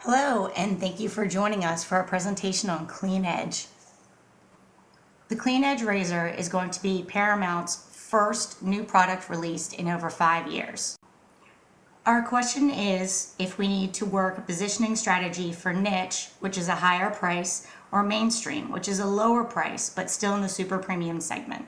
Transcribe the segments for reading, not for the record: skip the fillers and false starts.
Hello, and thank you for joining us for our presentation on Clean Edge. The Clean Edge razor is going to be Paramount's first new product released in over 5 years. Our question is if we need to work a positioning strategy for niche, which is a higher price, or mainstream, which is a lower price, but still in the super premium segment.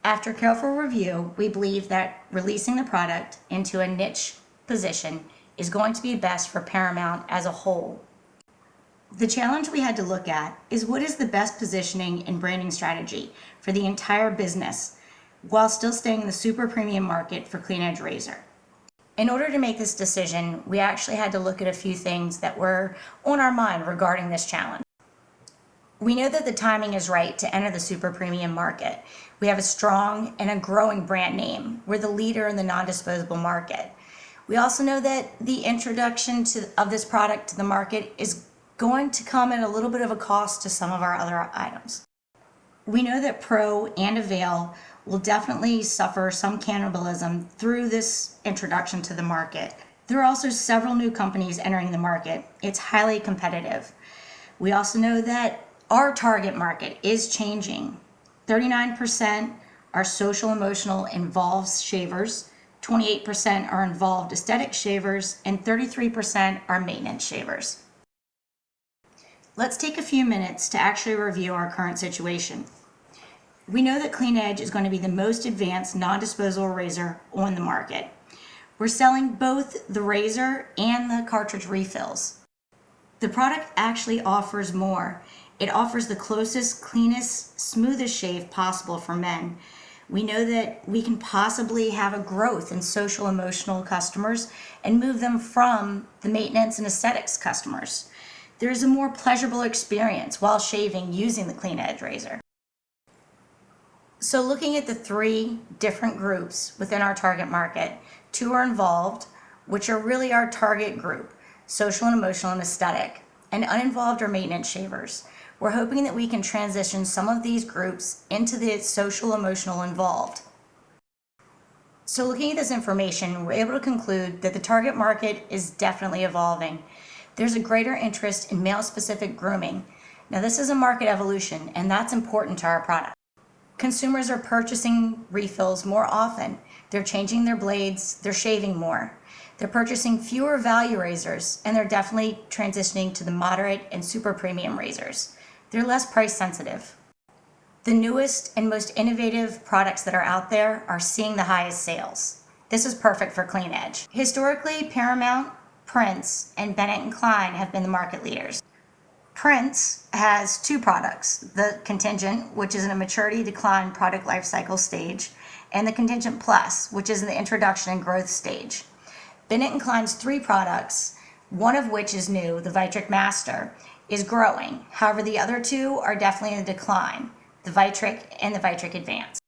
After careful review, we believe that releasing the product into a niche position is going to be best for Paramount as a whole. The challenge we had to look at is what is the best positioning and branding strategy for the entire business while still staying in the super premium market for Clean Edge razor. In order to make this decision, we actually had to look at a few things that were on our mind regarding this challenge. We know that the timing is right to enter the super premium market. We have a strong and a growing brand name. We're the leader in the non-disposable market. We also know that the introduction of this product to the market is going to come at a little bit of a cost to some of our other items. We know that Pro and Avail will definitely suffer some cannibalism through this introduction to the market. There are also several new companies entering the market. It's highly competitive. We also know that our target market is changing. 39% are social emotional involved shavers, 28% are involved aesthetic shavers, and 33% are maintenance shavers. Let's take a few minutes to actually review our current situation. We know that Clean Edge is going to be the most advanced non-disposable razor on the market. We're selling both the razor and the cartridge refills. The product actually offers more. It offers the closest, cleanest, smoothest shave possible for men. We know that we can possibly have a growth in social emotional customers and move them from the maintenance and aesthetics customers. There's a more pleasurable experience while shaving using the Clean Edge razor. So looking at the three different groups within our target market, two are involved, which are really our target group, social and emotional and aesthetic, and uninvolved or maintenance shavers. We're hoping that we can transition some of these groups into the social emotional involved. So looking at this information, we're able to conclude that the target market is definitely evolving. There's a greater interest in male-specific grooming. Now this is a market evolution, and that's important to our product. Consumers are purchasing refills more often. They're changing their blades, they're shaving more. They're purchasing fewer value razors, and they're definitely transitioning to the moderate and super premium razors. They're less price sensitive. The newest and most innovative products that are out there are seeing the highest sales. This is perfect for Clean Edge. Historically, Paramount, Prince, and Bennett & Klein have been the market leaders. Prince has two products, the Contingent, which is in a maturity decline product life cycle stage, and the Contingent Plus, which is in the introduction and growth stage. Bennett & Klein's three products, one of which is new, the Vitric Master, is growing. However, the other two are definitely in decline, the Vitric and the Vitric Advance.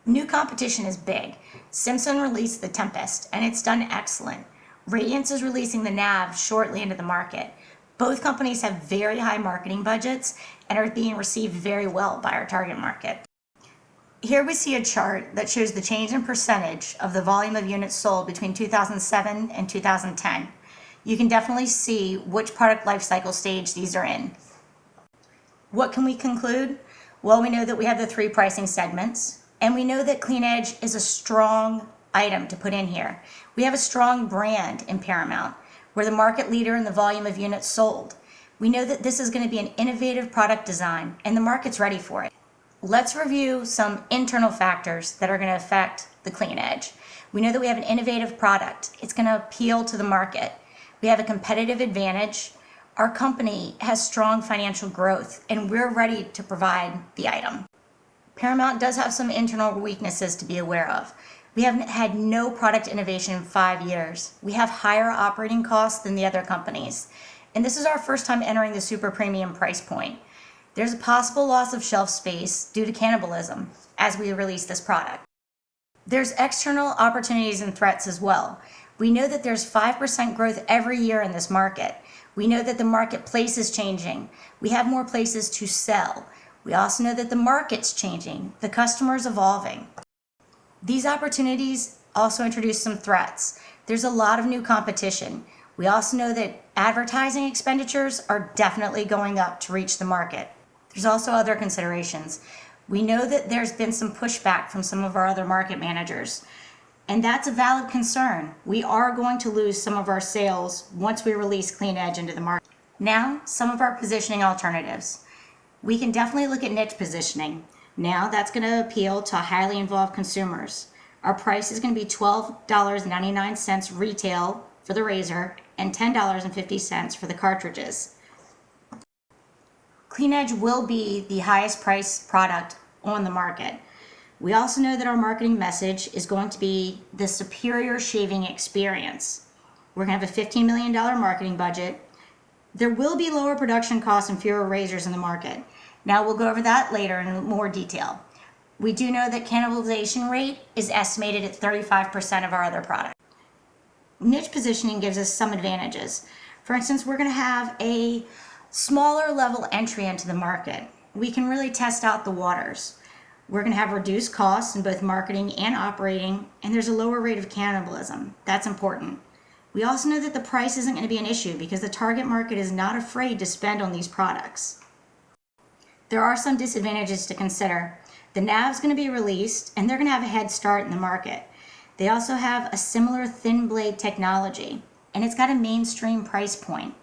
New competition is big. Simpson released the Tempest, and it's done excellent. Radiance is releasing the Nav shortly into the market. Both companies have very high marketing budgets and are being received very well by our target market. Here we see a chart that shows the change in percentage of the volume of units sold between 2007 and 2010. You can definitely see which product life cycle stage these are in. What can we conclude? Well, we know that we have the three pricing segments, and we know that Clean Edge is a strong item to put in here. We have a strong brand in Paramount. We're the market leader in the volume of units sold. We know that this is going to be an innovative product design, and the market's ready for it. Let's review some internal factors that are going to affect the Clean Edge. We know that we have an innovative product. It's going to appeal to the market. We have a competitive advantage. Our company has strong financial growth, and we're ready to provide the item. Paramount does have some internal weaknesses to be aware of. We haven't had no product innovation in 5 years. We have higher operating costs than the other companies. And this is our first time entering the super premium price point. There's a possible loss of shelf space due to cannibalism as we release this product. There's external opportunities and threats as well. We know that there's 5% growth every year in this market. We know that the marketplace is changing. We have more places to sell. We also know that the market's changing. The customer's evolving. These opportunities also introduce some threats. There's a lot of new competition. We also know that advertising expenditures are definitely going up to reach the market. There's also other considerations. We know that there's been some pushback from some of our other market managers, and that's a valid concern. We are going to lose some of our sales once we release Clean Edge into the market. Now, some of our positioning alternatives. We can definitely look at niche positioning. Now that's going to appeal to highly involved consumers. Our price is going to be $12.99 retail for the razor and $10.50 for the cartridges. Clean Edge will be the highest priced product on the market. We also know that our marketing message is going to be the superior shaving experience. We're going to have a $15 million marketing budget. There will be lower production costs and fewer razors in the market. Now we'll go over that later in more detail. We do know that cannibalization rate is estimated at 35% of our other products. Niche positioning gives us some advantages. For instance, we're going to have a smaller level entry into the market. We can really test out the waters. We're going to have reduced costs in both marketing and operating, and there's a lower rate of cannibalism. That's important. We also know that the price isn't going to be an issue because the target market is not afraid to spend on these products. There are some disadvantages to consider. The nav is going to be released, and they're going to have a head start in the market. They also have a similar thin blade technology, and it's got a mainstream price point.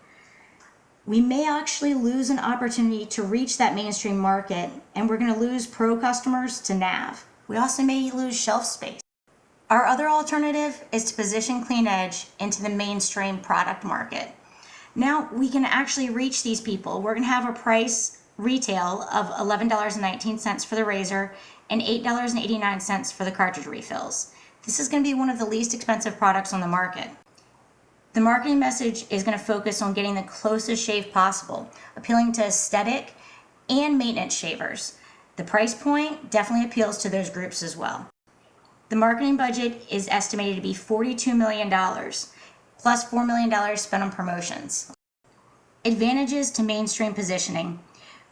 We may actually lose an opportunity to reach that mainstream market, and we're going to lose pro customers to nav. We also may lose shelf space. Our other alternative is to position Clean Edge into the mainstream product market. Now we can actually reach these people. We're going to have a price retail of $11.19 for the razor and $8.89 for the cartridge refills. This is going to be one of the least expensive products on the market. The marketing message is going to focus on getting the closest shave possible, appealing to aesthetic and maintenance shavers. The price point definitely appeals to those groups as well. The marketing budget is estimated to be $42 million, plus $4 million spent on promotions. Advantages to mainstream positioning.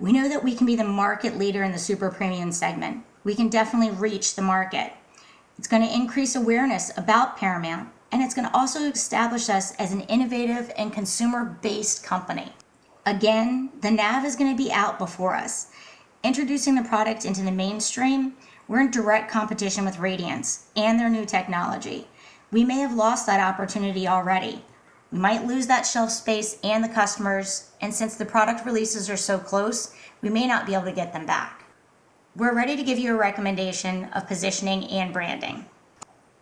We know that we can be the market leader in the super premium segment. We can definitely reach the market. It's going to increase awareness about Paramount, and it's going to also establish us as an innovative and consumer-based company. Again, the nav is going to be out before us. Introducing the product into the mainstream, we're in direct competition with Radiance and their new technology. We may have lost that opportunity already. We might lose that shelf space and the customers, and since the product releases are so close, we may not be able to get them back. We're ready to give you a recommendation of positioning and branding.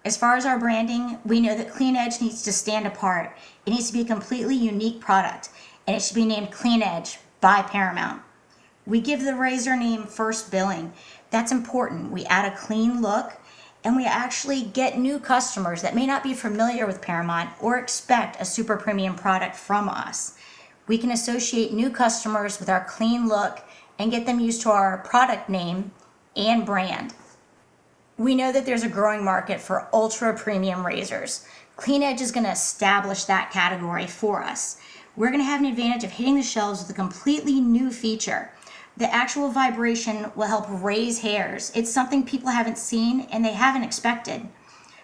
As far as our branding, we know that Clean Edge needs to stand apart. It needs to be a completely unique product, and it should be named Clean Edge by Paramount. We give the razor name first billing. That's important. We add a clean look, and we actually get new customers that may not be familiar with Paramount or expect a super premium product from us. We can associate new customers with our clean look and get them used to our product name and brand. We know that there's a growing market for ultra premium razors. Clean Edge is going to establish that category for us. We're going to have an advantage of hitting the shelves with a completely new feature. The actual vibration will help raise hairs. It's something people haven't seen and they haven't expected.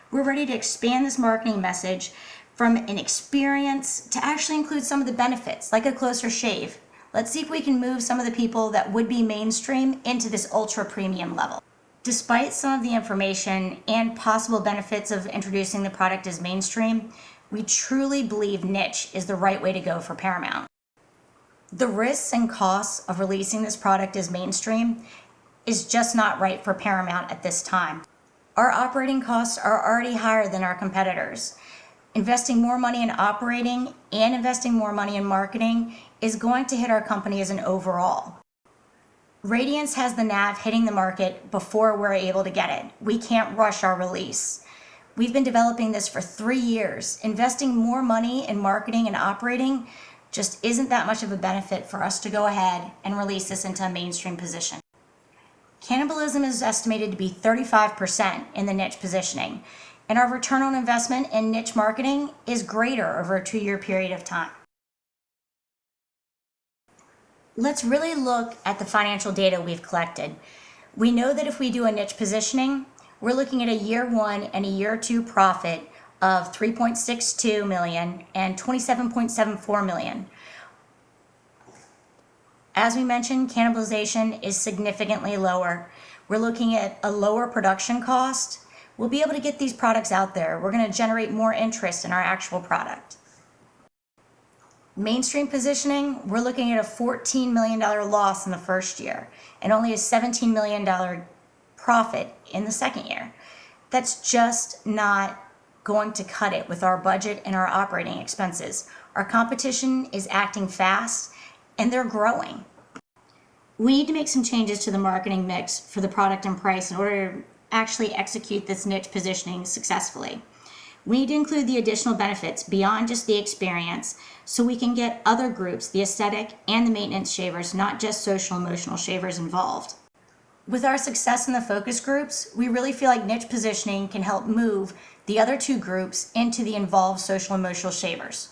We're ready to expand this marketing message from an experience to actually include some of the benefits, like a closer shave. Let's see if we can move some of the people that would be mainstream into this ultra premium level. Despite some of the information and possible benefits of introducing the product as mainstream, we truly believe niche is the right way to go for Paramount. The risks and costs of releasing this product as mainstream is just not right for Paramount at this time. Our operating costs are already higher than our competitors. Investing more money in operating and investing more money in marketing is going to hit our company as an overall. Radiance has the nav hitting the market before we're able to get it. We can't rush our release. We've been developing this for 3 years. Investing more money in marketing and operating just isn't that much of a benefit for us to go ahead and release this into a mainstream position. Cannibalism is estimated to be 35% in the niche positioning, and our return on investment in niche marketing is greater over a 2-year period of time. Let's really look at the financial data we've collected. We know that if we do a niche positioning, we're looking at a year 1 and a year 2 profit of 3.62 million and 27.74 million. As we mentioned, cannibalization is significantly lower. We're looking at a lower production cost. We'll be able to get these products out there. We're going to generate more interest in our actual product. Mainstream positioning, we're looking at a $14 million loss in the first year and only a $17 million profit in the second year. That's just not going to cut it with our budget and our operating expenses. Our competition is acting fast and they're growing. We need to make some changes to the marketing mix for the product and price in order to actually execute this niche positioning successfully. We need to include the additional benefits beyond just the experience so we can get other groups, the aesthetic and the maintenance shavers, not just social emotional shavers involved. With our success in the focus groups, we really feel like niche positioning can help move the other two groups into the involved social emotional shavers.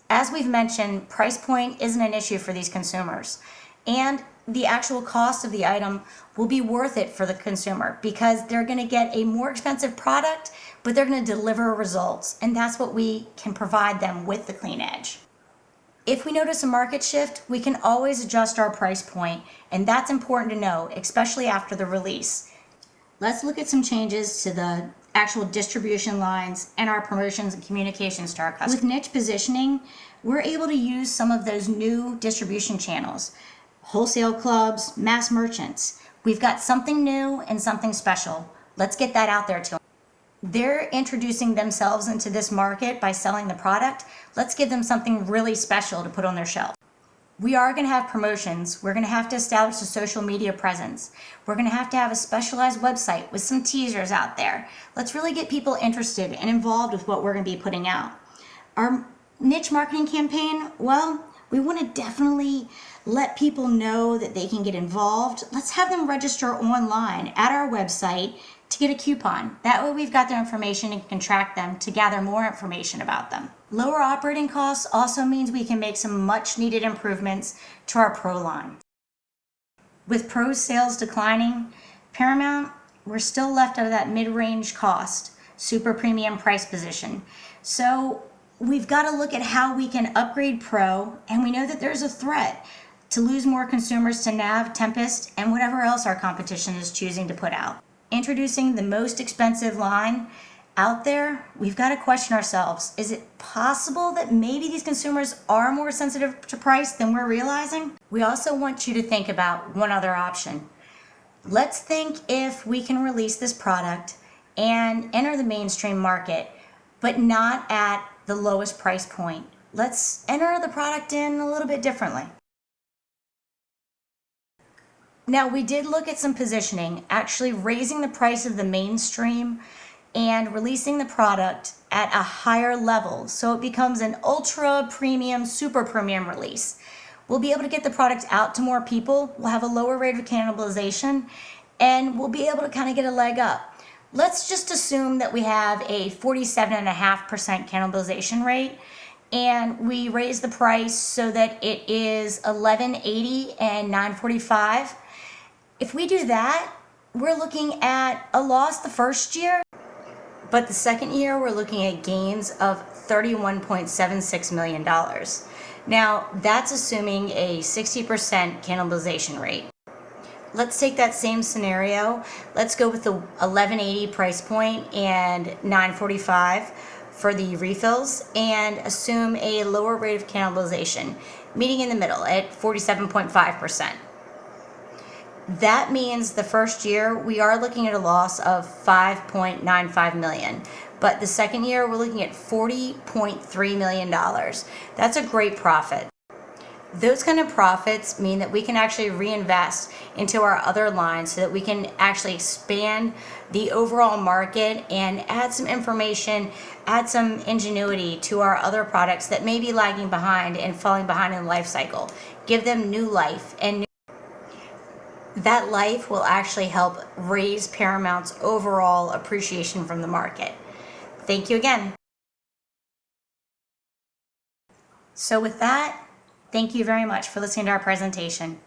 As we've mentioned, price point isn't an issue for these consumers, and the actual cost of the item will be worth it for the consumer because they're going to get a more expensive product, but they're going to deliver results, and that's what we can provide them with the Clean Edge. If we notice a market shift, we can always adjust our price point, and that's important to know, especially after the release. Let's look at some changes to the actual distribution lines and our promotions and communications to our customers. With niche positioning, we're able to use some of those new distribution channels. Wholesale clubs, mass merchants. We've got something new and something special. Let's get that out there to them. They're introducing themselves into this market by selling the product. Let's give them something really special to put on their shelf. We are going to have promotions. We're going to have to establish a social media presence. We're going to have a specialized website with some teasers out there. Let's really get people interested and involved with what we're going to be putting out. Our niche marketing campaign, well, we want to definitely let people know that they can get involved. Let's have them register online at our website to get a coupon. That way we've got their information and can track them to gather more information about them. Lower operating costs also means we can make some much needed improvements to our Pro line. With Pro sales declining, Paramount, we're still left out of that mid-range cost, super premium price position. So we've got to look at how we can upgrade Pro, and we know that there's a threat to lose more consumers to Nav, Tempest, and whatever else our competition is choosing to put out. Introducing the most expensive line out there, we've got to question ourselves. Is it possible that maybe these consumers are more sensitive to price than we're realizing? We also want you to think about one other option. Let's think if we can release this product and enter the mainstream market, but not at the lowest price point. Let's enter the product in a little bit differently. Now, we did look at some positioning, actually raising the price of the mainstream and releasing the product at a higher level so it becomes an ultra premium, super premium release. We'll be able to get the product out to more people, we'll have a lower rate of cannibalization, and we'll be able to kind of get a leg up. Let's just assume that we have a 47.5% cannibalization rate, and we raise the price so that it is $11.80 and $9.45. If we do that, we're looking at a loss the first year, but the second year we're looking at gains of $31.76 million. Now, that's assuming a 60% cannibalization rate. Let's take that same scenario. Let's go with the $11.80 price point and $9.45 for the refills and assume a lower rate of cannibalization, meeting in the middle at 47.5%. That means the first year we are looking at a loss of $5.95 million, but the second year we're looking at $40.3 million. That's a great profit. Those kind of profits mean that we can actually reinvest into our other lines so that we can actually expand the overall market and add some information, add some ingenuity to our other products that may be lagging behind and falling behind in the life cycle. Give them new life, and that life will actually help raise Paramount's overall appreciation from the market. Thank you again. So with that, thank you very much for listening to our presentation.